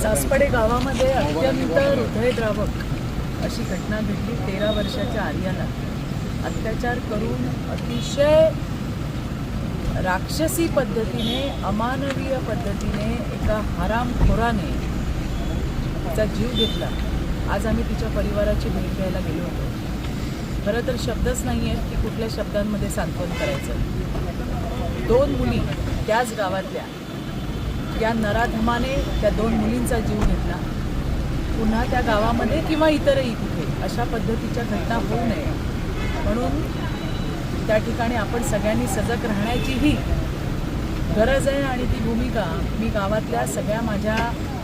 सासपडे गावामध्ये अत्यंत हृदयद्रावक अशी घटना घडली। 13 वर्षाच्या आर्याला अत्याचार करून अतिशय राक्षसी पद्धतीने, अमानवीय पद्धतीने एका हरामखोराने तिचा जीव घेतला। आज आम्ही तिच्या परिवाराची भेट घ्यायला गेलो होतो। खरं तर शब्दच नाही आहेत की कुठल्या शब्दांमध्ये सांत्वन करायचं। 2 मुली त्याच गावातल्या, या नराधमाने त्या 2 मुलींचा जीव घेतला। पुन्हा त्या गावामध्ये किंवा इतरही कुठे अशा पद्धतीच्या घटना होऊ नये म्हणून त्या ठिकाणी आपण सगळ्यांनी सजग राहण्याचीही गरज आहे। आणि ती भूमिका मी गावातल्या सगळ्या माझ्या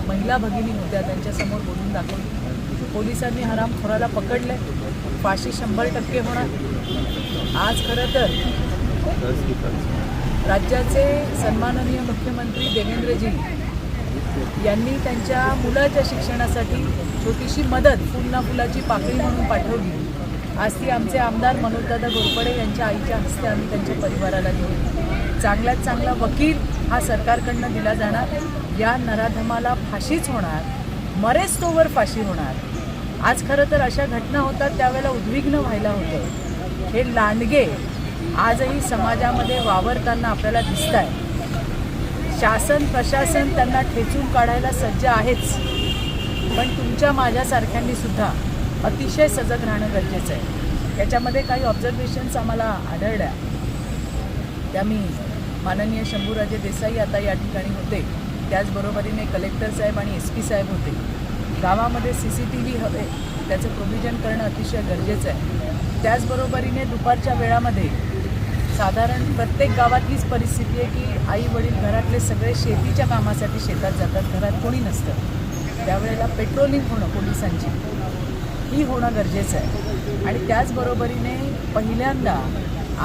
महिला भगिनी होत्या त्यांच्यासमोर बोलून दाखवली। पोलिसांनी हरामखोराला पकडले, फाशी 100% होणार। आज खरं तर राज्याचे सन्माननीय मुख्यमंत्री देवेंद्रजी यांनी त्यांच्या मुलाच्या शिक्षणासाठी छोटीशी मदत फुलना फुलाची पाकळी म्हणून पाठवली। आज ती आमचे आमदार मनोजदादा घोरपडे यांच्या आईच्या हस्ते आम्ही त्यांच्या परिवाराला देऊ। चांगल्यात चांगला वकील हा सरकारकडनं दिला जाणार। या नराधमाला फाशीच होणार, मरेस्तोवर फाशी होणार। आज खरं तर अशा घटना होतात त्यावेळेला उद्विग्न व्हायला होतं। हे लांडगे आजही समाजामध्ये वावरताना आपल्याला दिसत आहे। शासन प्रशासन त्यांना ठेचून काढायला सज्ज आहेच, पण तुमच्या माझ्यासारख्यांनी सुद्धा अतिशय सजग राहणं गरजेचं आहे। याच्यामध्ये काही ऑब्झर्वेशन्स आम्हाला आढळल्या, त्या मी माननीय शंभूराजे देसाई आता या ठिकाणी होते, त्याचबरोबरीने कलेक्टर साहेब आणि SP साहेब होते। गावामध्ये CCTV हवे, त्याचं प्रोव्हिजन करणं अतिशय गरजेचं आहे। त्याचबरोबरीने दुपारच्या वेळामध्ये साधारण प्रत्येक गावात हीच परिस्थिती आहे की आई वडील घरातले सगळे शेतीच्या कामासाठी शेतात जातात, घरात कोणी नसतं। त्यावेळेला पेट्रोलिंग होणं पोलिसांची ही होणं गरजेचं आहे। आणि त्याचबरोबरीने पहिल्यांदा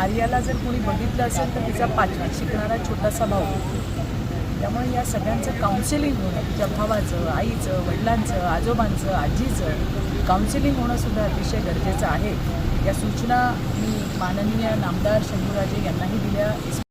आर्याला जर कोणी बघितलं असेल तर तिचा 5वीत शिकणारा छोटासा भाऊ, त्यामुळे या सगळ्यांचं काउन्सिलिंग होणं, तिच्या भावाचं, आईचं, वडिलांचं, आजोबांचं, आजीचं काउन्सिलिंग होणं सुद्धा अतिशय गरजेचं आहे। या सूचना मी माननीय नामदार शंभूराजे यांनाही दिल्या।